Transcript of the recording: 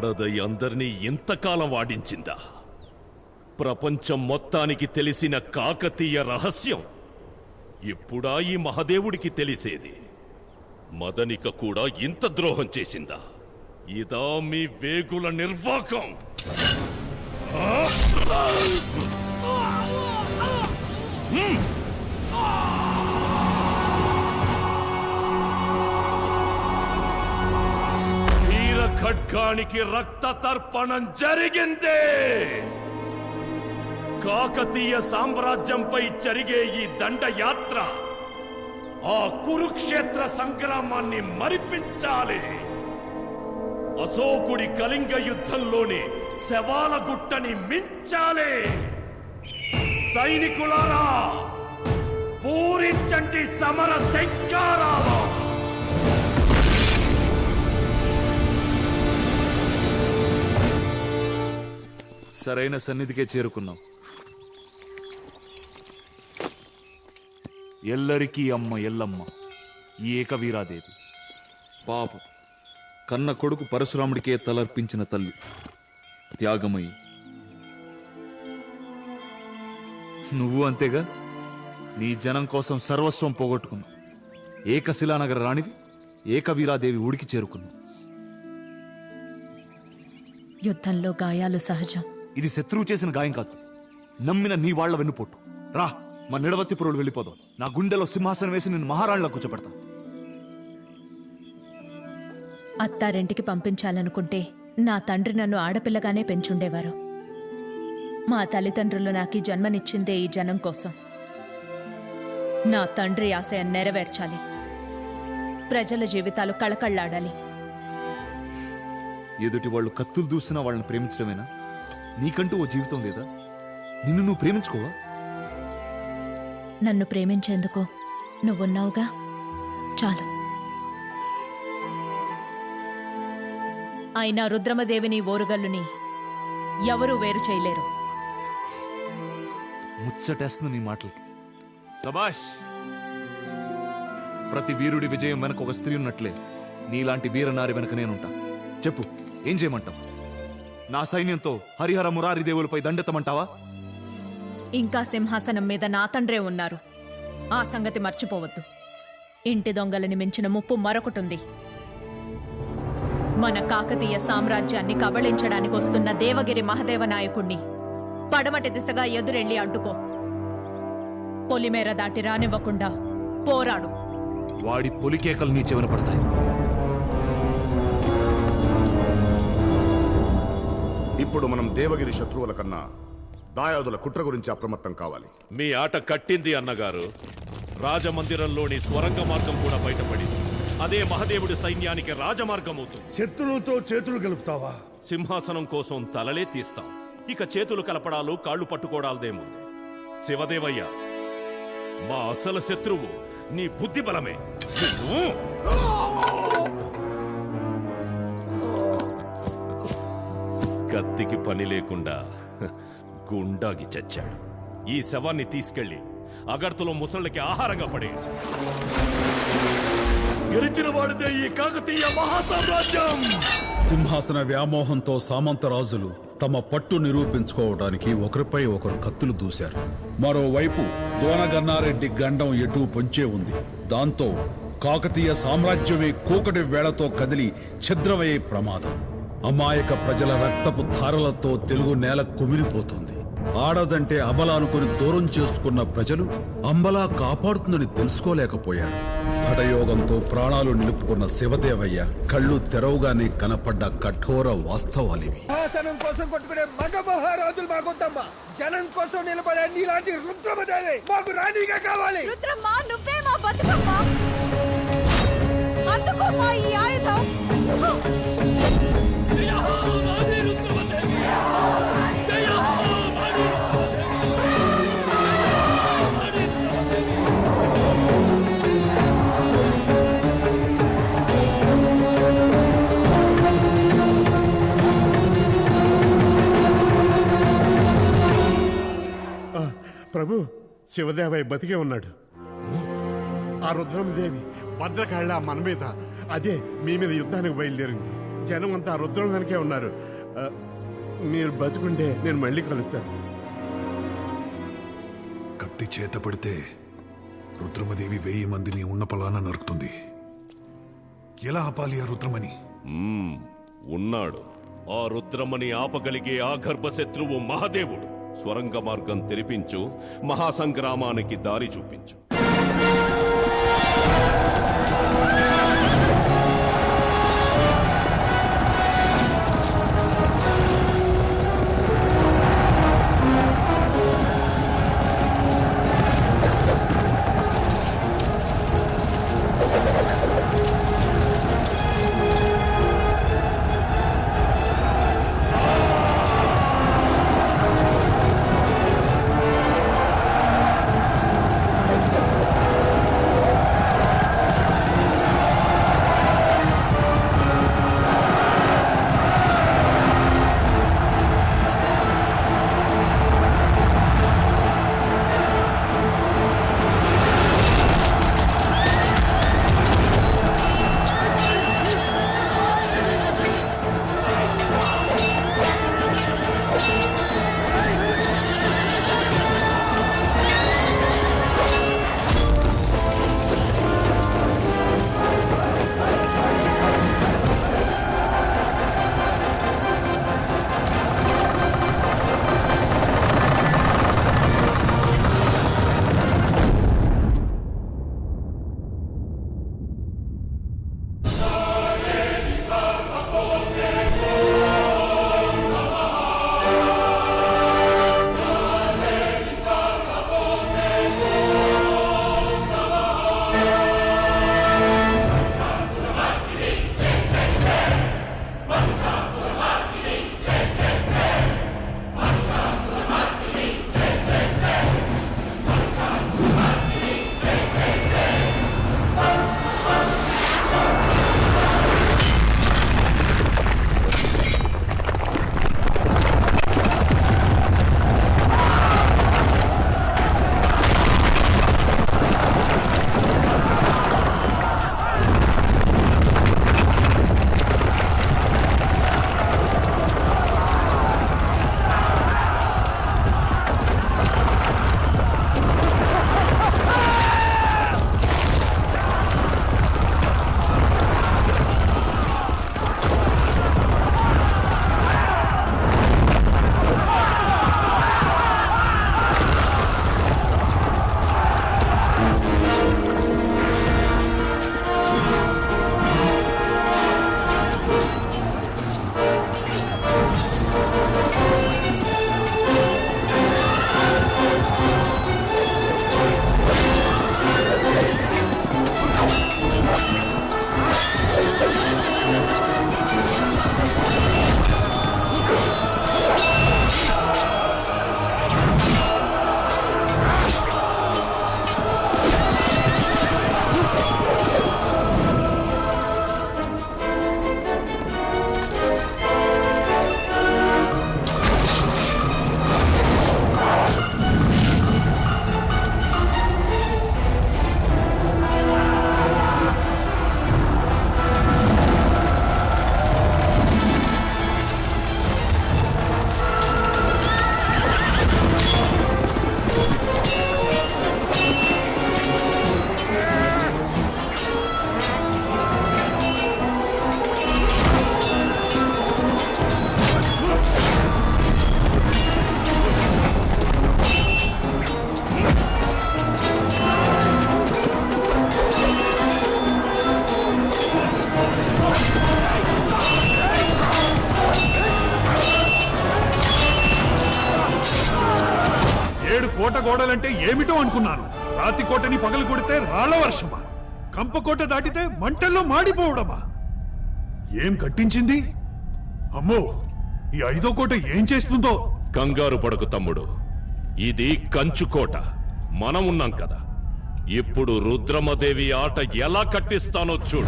ఆడదై అందరినీ ఇంతకాలం వాడించిందా? ప్రపంచం మొత్తానికి తెలిసిన కాకతీయ రహస్యం ఎప్పుడా ఈ మహదేవుడికి తెలిసేది? మదనిక కూడా ఇంత ద్రోహం చేసిందా? ఇదా మీ వేగుల నిర్వాకం? వీర ఖడ్గానికి రక్త తర్పణం జరిగింది. కాకతీయ సామ్రాజ్యంపై జరిగే ఈ దండయాత్ర ఆ కురుక్షేత్ర సంగ్రామాన్ని మరిపించాలి. అశోకుడి కళింగ యుద్ధంలోని శవాల గుట్టని మించాలి. సైనికులారా, పూరించండి సమర శంఖారావం. సరైన సన్నిధికే చేరుకున్నాం. ఎల్లరికీ అమ్మ ఎల్లమ్మ ఈ ఏకవీరాదేవి. పాపం కన్న కొడుకు పరశురాముడికే తలర్పించిన తల్లి త్యాగమయ్యి. నువ్వు అంతేగా, నీ జనం కోసం సర్వస్వం పోగొట్టుకున్నావు. ఏకశిలానగర రాణివి ఏకవీరాదేవి ఊడికి చేరుకున్నావు. యుద్ధంలో గాయాలు సహజం. ఇది శత్రువు చేసిన గాయం కాదు, నమ్మిన నీ వాళ్ల వెన్నుపోటు. రా, మా నిడవత్తి పురుడు వెళ్ళిపోదాం. నా గుండెలో సింహాసనం వేసి నేను మహారాణిలా కూర్చోబెడతా. అత్తారింటికి పంపించాలనుకుంటే నా తండ్రి నన్ను ఆడపిల్లగానే పెంచుండేవారు. మా తల్లిదండ్రులు నాకు జన్మనిచ్చిందే ఈ జనం కోసం. నా తండ్రి ఆశయం నెరవేర్చాలి. ప్రజల జీవితాలు కళకళ్లాడాలి. ఎదుటి వాళ్ళు కత్తులు దూసినా వాళ్ళని ప్రేమించడమేనా? నీకంటూ ఓ జీవితం లేదా? నిన్ను నువ్వు ప్రేమించుకోవా? నన్ను ప్రేమించేందుకు నువ్వున్నావుగా, చాలు. అయినా రుద్రమదేవిని ఓరుగల్లుని ఎవరూ వేరు చేయలేరు. ముచ్చటేస్తుంది నీ మాటలకి. సబాష్! ప్రతి వీరుడి విజయం వెనక ఒక స్త్రీ ఉన్నట్లే నీలాంటి వీరనారి వెనక నేనుంటా. చెప్పు, ఏం చేయమంటావు? నా సైన్యంతో హరిహర మురారి దేవులపై దండెత్తమంటావా? ఇంకా సింహాసనం మీద నా తండ్రే ఉన్నారు. ఆ సంగతి మర్చిపోవద్దు. ఇంటి దొంగలని మించిన ముప్పు మరొకటుంది. మన కాకతీయ సామ్రాజ్యాన్ని కబళించడానికి వస్తున్న దేవగిరి మహదేవ నాయకుణ్ణి పడమటి దిశగా ఎదురెళ్లి అడ్డుకో. పొలిమేర దాటి రానివ్వకుండా పోరాడు. వాడి పొలికేకలు నీ చెవిన పడతాయి. ఇప్పుడు మనం దేవగిరి శత్రువుల కన్నా దాయాదుల కుట్ర గురించి అప్రమత్తం కావాలి. మీ ఆట కట్టింది అన్నగారు. రాజమందిరంలోని స్వరంగ మార్గం కూడా బయటపడింది. అదే మహదేవుడి సైన్యానికి రాజమార్గం అవుతుంది. శత్రువులతో చేతులు కలుపుతావా? సింహాసనం కోసం తలలే తీస్తాం. ఇక చేతులు కలపడాలు కాళ్ళు పట్టుకోవడాలదేముంది. శివదేవయ్య, మా అసలు శత్రువు నీ బుద్ధి బలమే. కత్తికి పని లేకుండా గుండాగి చచ్చాడు. ఈ శవాన్ని తీసుకెళ్లి అగర్తలో ముసళ్ళకి ఆహారంగా పడే. గెలిచిన వాడితే ఈ కాకతీయ మహాసామ్రాజ్యం. సింహాసన వ్యామోహంతో సామంతరాజులు తమ పట్టు నిరూపించుకోవడానికి ఒకరిపై ఒకరు కత్తులు దూశారు. మరోవైపు దోనగన్నారెడ్డి గండం ఎటూ పొంచే ఉంది. దాంతో కాకతీయ సామ్రాజ్యమే కూకటి వేళతో కదిలి ఛిద్రమయ్యే ప్రమాదం. అమాయక ప్రజల రక్తపు ధారలతో తెలుగు నేల కుమిలిపోతుంది. ఆడదంటే అబల అనుకుని దూరం చేసుకున్న ప్రజలు అంబలా కాపాడుతుందని తెలుసుకోలేకపోయారు. హఠయోగంతో ప్రాణాలు నిలుపుకున్న శివదేవయ్య కళ్ళు తెరవగానే కనపడ్డ కఠోర వాస్తవాలివి. సింహాసనం కోసం కొట్టుకునే మగ మహారాజులు మాకొద్దమ్మా. జనం కోసం నిలబడే నీలాంటి రుద్రమదేవి మాకు రాణిగా కావాలి. రుద్రమ్మ, నువ్వే మా బతుకమ్మ. అందుకోమ్మా ఈ ఆయుధం. ప్రభు, శివదేవయ్య బతికే ఉన్నాడు. ఆ రుద్రమదేవి భద్రకాళ్ళ మన మీద, అదే మీ మీద యుద్ధానికి బయలుదేరింది. జనం అంతా రుద్రం వెనకే ఉన్నారు. మీరు బతుకుంటే నేను మళ్ళీ కలుస్తాను. కత్తి చేత పడితే రుద్రమదేవి 1000 మందిని ఉన్న పలాన నరుకుతుంది. ఎలా ఆపాలి ఆ రుద్రమని? ఉన్నాడు. ఆ రుద్రమని ఆపగలిగే ఆ గర్భశత్రువు మహాదేవుడు. స్వరంగ మార్గం తెరిపించు, మహాసంగ్రామానికి దారి చూపించు. కోట గోడలంటే ఏమిటో అనుకున్నాను. రాతి కోటని పగలు కొడితే రాళ్ల వర్షమా, కంపకోట దాటితే మంటల్లో మాడిపోవడమా? ఏం కట్టించింది? అమ్మో, ఈ 5వ కోట ఏం చేస్తుందో. కంగారు పడకు తమ్ముడు, ఇది కంచుకోట. మనం ఉన్నాం కదా. ఇప్పుడు రుద్రమదేవి ఆట ఎలా కట్టిస్తానో చూడు.